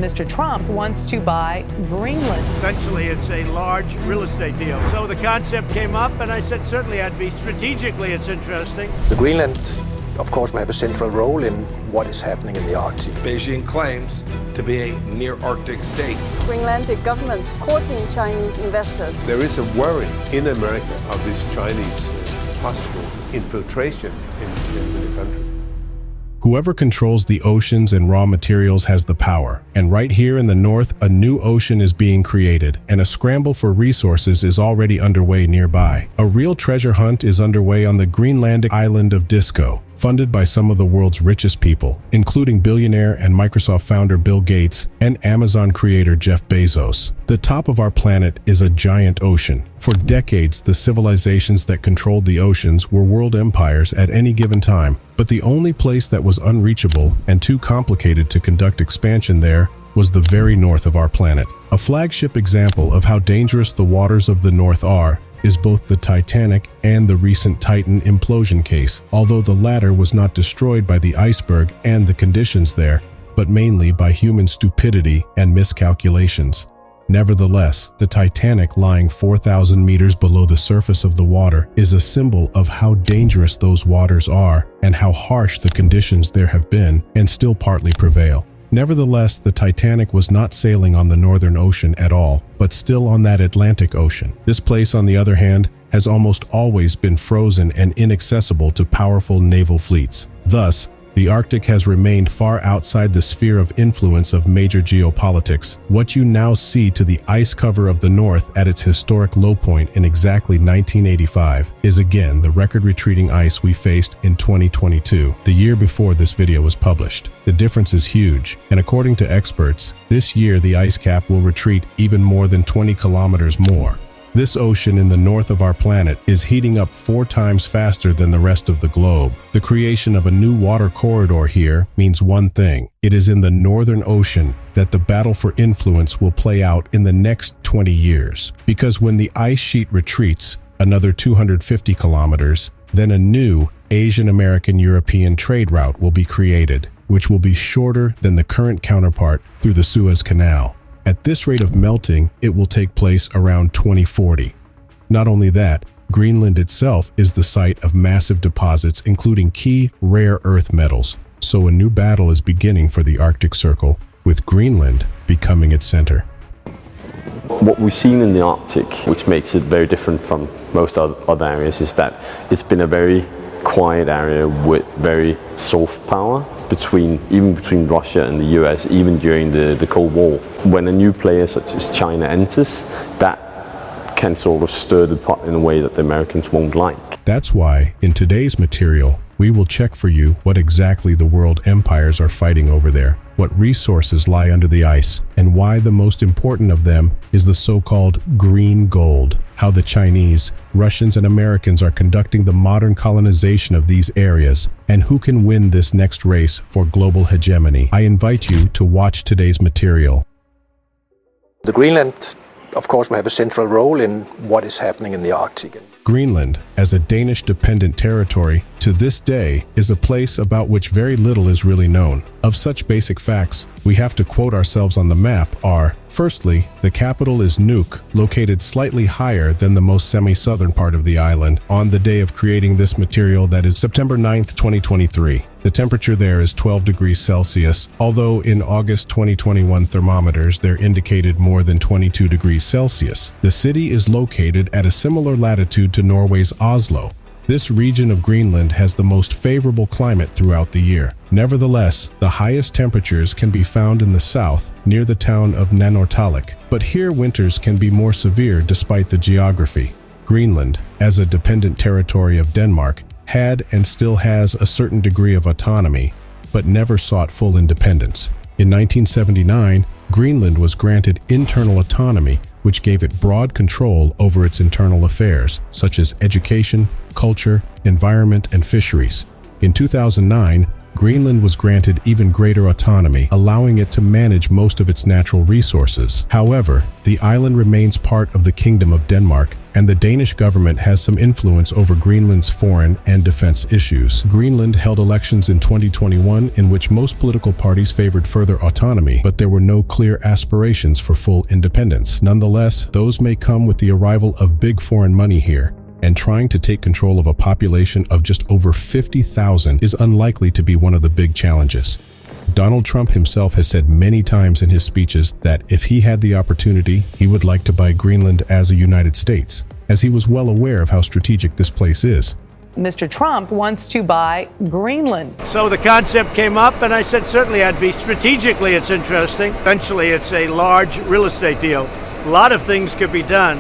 Mr. Trump wants to buy Greenland. Essentially, it's a large real estate deal. So the concept came up, and I said, certainly, strategically, it's interesting. The Greenland, of course, will have a central role in what is happening in the Arctic. Beijing claims to be a near-Arctic state. Greenland government courting Chinese investors. There is a worry in America of this Chinese possible infiltration in the country. Whoever controls the oceans and raw materials has the power. And right here in the north, a new ocean is being created, and a scramble for resources is already underway nearby. A real treasure hunt is underway on the Greenlandic island of Disco, funded by some of the world's richest people, including billionaire and Microsoft founder Bill Gates and Amazon creator Jeff Bezos. The top of our planet is a giant ocean. For decades, the civilizations that controlled the oceans were world empires at any given time, but the only place that was unreachable and too complicated to conduct expansion there was the very north of our planet. A flagship example of how dangerous the waters of the North are is both the Titanic and the recent Titan implosion case, although the latter was not destroyed by the iceberg and the conditions there, but mainly by human stupidity and miscalculations. Nevertheless, the Titanic, lying 4,000 meters below the surface of the water, is a symbol of how dangerous those waters are and how harsh the conditions there have been and still partly prevail. Nevertheless, the Titanic was not sailing on the Northern Ocean at all, but still on that Atlantic Ocean. This place, on the other hand, has almost always been frozen and inaccessible to powerful naval fleets. Thus, the Arctic has remained far outside the sphere of influence of major geopolitics. What you now see to the ice cover of the North at its historic low point in exactly 1985 is again the record-retreating ice we faced in 2022, the year before this video was published. The difference is huge, and according to experts, this year the ice cap will retreat even more than 20 kilometers more. This ocean in the north of our planet is heating up 4 times faster than the rest of the globe. The creation of a new water corridor here means one thing. It is in the Northern Ocean that the battle for influence will play out in the next 20 years. Because when the ice sheet retreats another 250 kilometers, then a new Asian-American-European trade route will be created, which will be shorter than the current counterpart through the Suez Canal. At this rate of melting, it will take place around 2040. Not only that, Greenland itself is the site of massive deposits including key rare earth metals. So a new battle is beginning for the Arctic Circle, with Greenland becoming its center. What we've seen in the Arctic, which makes it very different from most other areas, is that it's been a very quiet area with very soft power even between Russia and the US, even during the Cold War. When a new player such as China enters, that can sort of stir the pot in a way that the Americans won't like. That's why, in today's material, we will check for you what exactly the world empires are fighting over there, what resources lie under the ice, and why the most important of them is the so-called green gold, how the Chinese, Russians, and Americans are conducting the modern colonization of these areas, and who can win this next race for global hegemony. I invite you to watch today's material. The Greenland, of course, will have a central role in what is happening in the Arctic. Greenland, as a Danish-dependent territory, to this day is a place about which very little is really known. Of such basic facts, we have to quote ourselves on the map are, firstly, the capital is Nuuk, located slightly higher than the most semi-southern part of the island, on the day of creating this material, that is September 9th, 2023. The temperature there is 12 degrees Celsius, although in August 2021 thermometers there indicated more than 22 degrees Celsius. The city is located at a similar latitude to Norway's Oslo. This region of Greenland has the most favorable climate throughout the year. Nevertheless, the highest temperatures can be found in the south, near the town of Nanortalik, but here winters can be more severe despite the geography. Greenland, as a dependent territory of Denmark, had and still has a certain degree of autonomy, but never sought full independence. In 1979, Greenland was granted internal autonomy, which gave it broad control over its internal affairs, such as education, culture, environment, and fisheries. In 2009, Greenland was granted even greater autonomy, allowing it to manage most of its natural resources. However, the island remains part of the Kingdom of Denmark, and the Danish government has some influence over Greenland's foreign and defense issues. Greenland held elections in 2021 in which most political parties favored further autonomy, but there were no clear aspirations for full independence. Nonetheless, those may come with the arrival of big foreign money here, and trying to take control of a population of just over 50,000 is unlikely to be one of the big challenges. Donald Trump himself has said many times in his speeches that if he had the opportunity, he would like to buy Greenland as a United States, as he was well aware of how strategic this place is. Mr. Trump wants to buy Greenland. So the concept came up, and I said certainly I'd be. Strategically, it's interesting. Eventually, it's a large real estate deal. A lot of things could be done.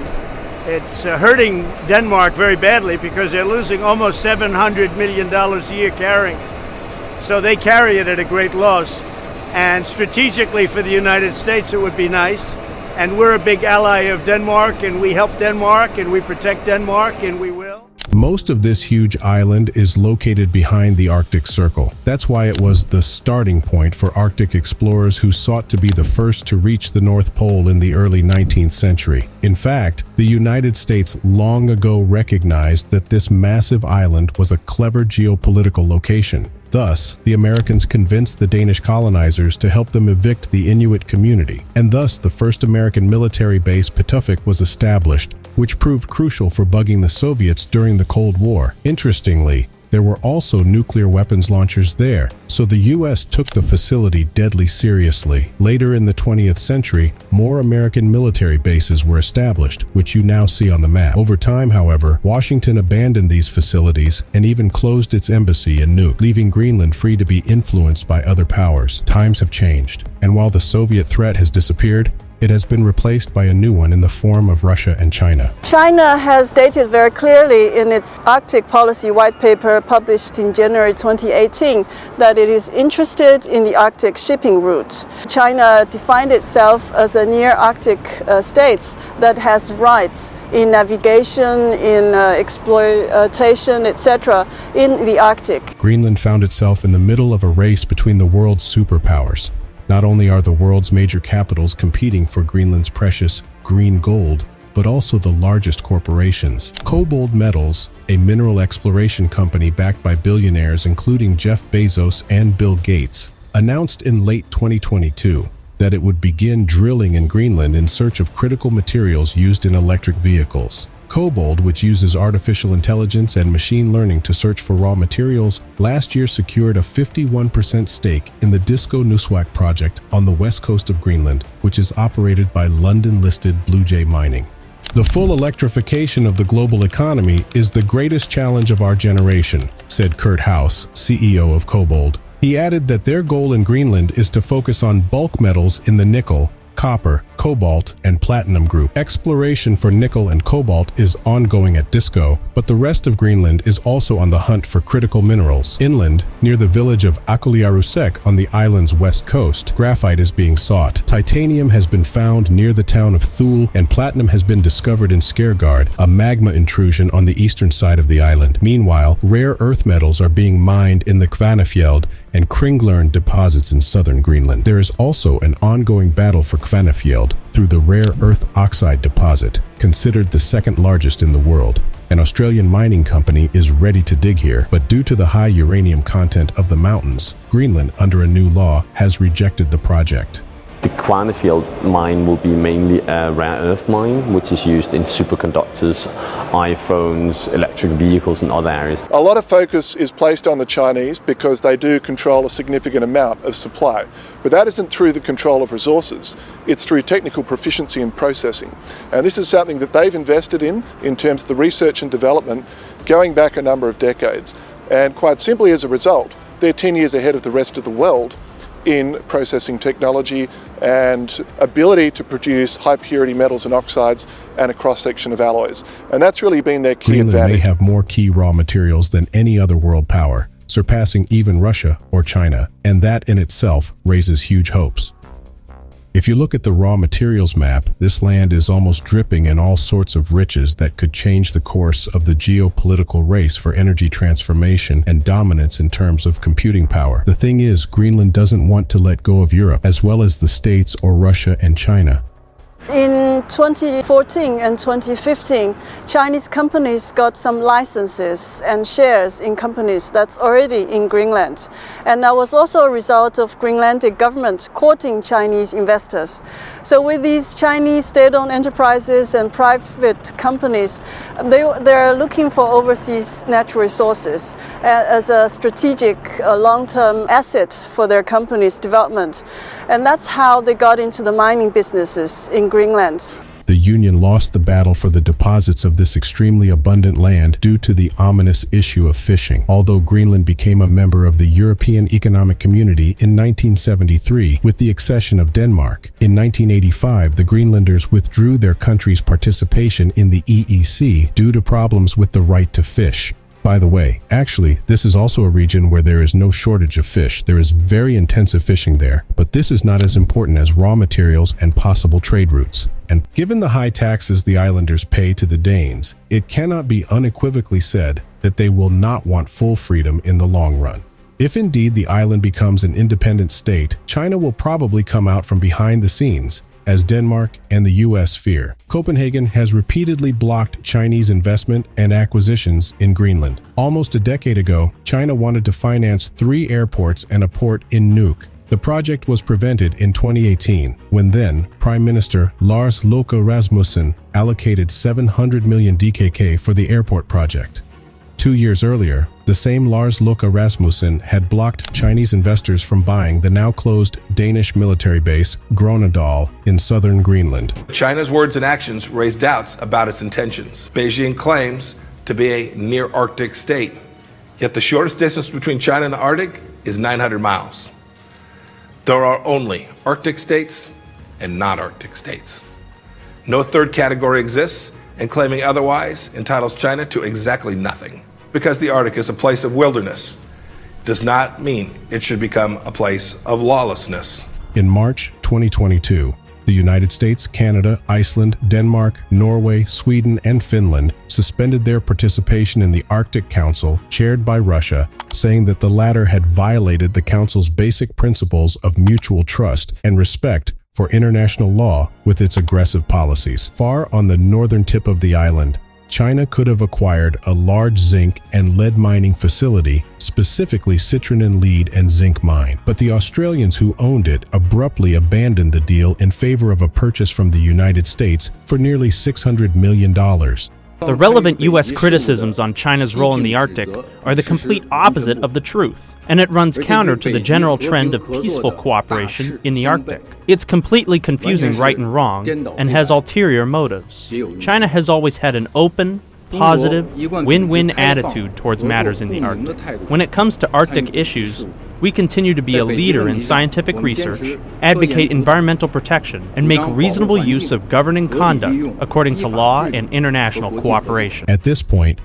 It's hurting Denmark very badly because they're losing almost $700 million a year carrying it. So they carry it at a great loss. And strategically for the United States, it would be nice. And we're a big ally of Denmark, and we help Denmark, and we protect Denmark, and we will. Most of this huge island is located behind the Arctic Circle. That's why it was the starting point for Arctic explorers who sought to be the first to reach the North Pole in the early 19th century. In fact, the United States long ago recognized that this massive island was a clever geopolitical location. Thus, the Americans convinced the Danish colonizers to help them evict the Inuit community, and thus the first American military base, Pituffik, was established, which proved crucial for bugging the Soviets during the Cold War. Interestingly, there were also nuclear weapons launchers there, so the U.S. took the facility deadly seriously. Later in the 20th century, more American military bases were established, which you now see on the map. Over time, however, Washington abandoned these facilities and even closed its embassy in Nuuk, leaving Greenland free to be influenced by other powers. Times have changed, and while the Soviet threat has disappeared, it has been replaced by a new one in the form of Russia and China. China has stated very clearly in its Arctic policy white paper published in January 2018 that it is interested in the Arctic shipping route. China defined itself as a near Arctic state that has rights in navigation, in exploitation, etc. in the Arctic. Greenland found itself in the middle of a race between the world's superpowers. Not only are the world's major capitals competing for Greenland's precious green gold, but also the largest corporations. Cobalt Metals, a mineral exploration company backed by billionaires including Jeff Bezos and Bill Gates, announced in late 2022 that it would begin drilling in Greenland in search of critical materials used in electric vehicles. Cobalt, which uses artificial intelligence and machine learning to search for raw materials, last year secured a 51% stake in the Disco Nuswak project on the west coast of Greenland, which is operated by London-listed Blue Jay Mining. The full electrification of the global economy is the greatest challenge of our generation, said Kurt House, CEO of Cobalt. He added that their goal in Greenland is to focus on bulk metals in the nickel, copper, cobalt, and platinum group. Exploration for nickel and cobalt is ongoing at Disco, but the rest of Greenland is also on the hunt for critical minerals. Inland, near the village of Akuliarusek on the island's west coast, graphite is being sought. Titanium has been found near the town of Thule, and platinum has been discovered in Skaergård, a magma intrusion on the eastern side of the island. Meanwhile, rare earth metals are being mined in the Kvanefjeld and Kringlerne deposits in southern Greenland. There is also an ongoing battle for Kvanefjeld through the rare earth oxide deposit, considered the second largest in the world. An Australian mining company is ready to dig here, but due to the high uranium content of the mountains, Greenland, under a new law, has rejected the project. The Kvanefjeld mine will be mainly a rare earth mine, which is used in superconductors, iPhones, electric vehicles and other areas. A lot of focus is placed on the Chinese because they do control a significant amount of supply. But that isn't through the control of resources, it's through technical proficiency in processing. And this is something that they've invested in terms of the research and development going back a number of decades. And quite simply as a result, they're 10 years ahead of the rest of the world in processing technology and ability to produce high purity metals and oxides and a cross-section of alloys. And that's really been their key advantage. advantage. Greenland may have more key raw materials than any other world power, surpassing even Russia or China, and that in itself raises huge hopes. If If you look at the raw materials map, this land is almost dripping in all sorts of riches that could change the course of the geopolitical race for energy transformation and dominance in terms of computing power. The thing is, Greenland doesn't want to let go of Europe, as well as the States or Russia and China. In 2014 and 2015, Chinese companies got some licenses and shares in companies that's already in Greenland. And that was also a result of Greenlandic government courting Chinese investors. So with these Chinese state-owned enterprises and private companies, they're looking for overseas natural resources as a strategic long-term asset for their company's development. And that's how they got into the mining businesses in Greenland. The Union lost the battle for the deposits of this extremely abundant land due to the ominous issue of fishing. Although Greenland became a member of the European Economic Community in 1973 with the accession of Denmark, in 1985 the Greenlanders withdrew their country's participation in the EEC due to problems with the right to fish. By the way, actually, this is also a region where there is no shortage of fish. There is very intensive fishing there, but this is not as important as raw materials and possible trade routes. And given the high taxes the islanders pay to the Danes, it cannot be unequivocally said that they will not want full freedom in the long run. If indeed the island becomes an independent state, China will probably come out from behind the scenes, as Denmark and the US fear. Copenhagen has repeatedly blocked Chinese investment and acquisitions in Greenland. Almost a decade ago, China wanted to finance 3 airports and a port in Nuuk. The project was prevented in 2018, when then Prime Minister Lars Løkke Rasmussen allocated 700 million DKK for the airport project. 2 years earlier, the same Lars Løkke Rasmussen had blocked Chinese investors from buying the now closed Danish military base, Grønnedal, in southern Greenland. China's words and actions raise doubts about its intentions. Beijing claims to be a near-Arctic state, yet the shortest distance between China and the Arctic is 900 miles. There are only Arctic states and not-Arctic states. No third category exists, and claiming otherwise entitles China to exactly nothing. Because the Arctic is a place of wilderness does not mean it should become a place of lawlessness. In March 2022, the United States, Canada, Iceland, Denmark, Norway, Sweden, and Finland suspended their participation in the Arctic Council, chaired by Russia, saying that the latter had violated the Council's basic principles of mutual trust and respect for international law with its aggressive policies. Far on the northern tip of the island, China could have acquired a large zinc and lead mining facility, specifically citrinin lead and zinc mine. But the Australians who owned it abruptly abandoned the deal in favor of a purchase from the United States for nearly $600 million. The relevant U.S. criticisms on China's role in the Arctic are the complete opposite of the truth, and it runs counter to the general trend of peaceful cooperation in the Arctic. It's completely confusing right and wrong, and has ulterior motives. China has always had an open, positive, win-win attitude towards matters in the Arctic. When it comes to Arctic issues, we continue to be a leader in scientific research, advocate environmental protection, and make reasonable use of governing conduct according to law and international cooperation. At this point,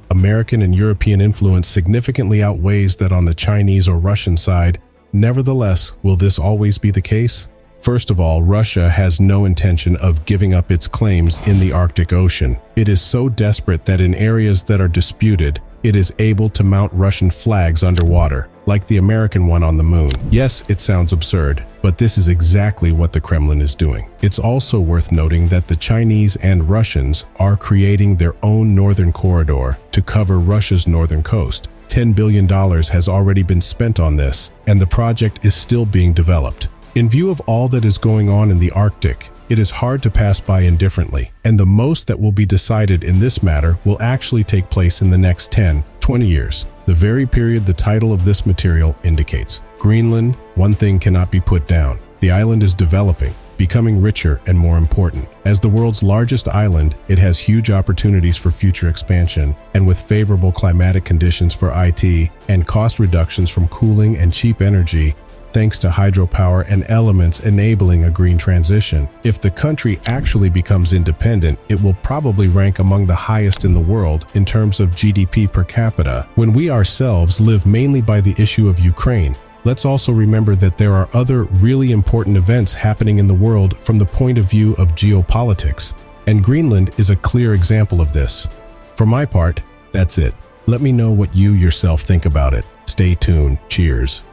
American and European influence significantly outweighs that on the Chinese or Russian side. Nevertheless, will this always be the case? First of all, Russia has no intention of giving up its claims in the Arctic Ocean. It is so desperate that in areas that are disputed, it is able to mount Russian flags underwater, like the American one on the moon. Yes, it sounds absurd, but this is exactly what the Kremlin is doing. It's also worth noting that the Chinese and Russians are creating their own northern corridor to cover Russia's northern coast. $10 billion has already been spent on this, and the project is still being developed. In view of all that is going on in the Arctic, it is hard to pass by indifferently, and the most that will be decided in this matter will actually take place in the next 10, 20 years, the very period the title of this material indicates. Greenland, one thing cannot be put down. The island is developing, becoming richer and more important. As the world's largest island, it has huge opportunities for future expansion, and with favorable climatic conditions for IT and cost reductions from cooling and cheap energy, thanks to hydropower and elements enabling a green transition. If the country actually becomes independent, it will probably rank among the highest in the world in terms of GDP per capita, when we ourselves live mainly by the issue of Ukraine. let's also remember that there are other really important events happening in the world from the point of view of geopolitics, and Greenland is a clear example of this. For my part, that's it. Let me know what you yourself think about it. Stay tuned. Cheers.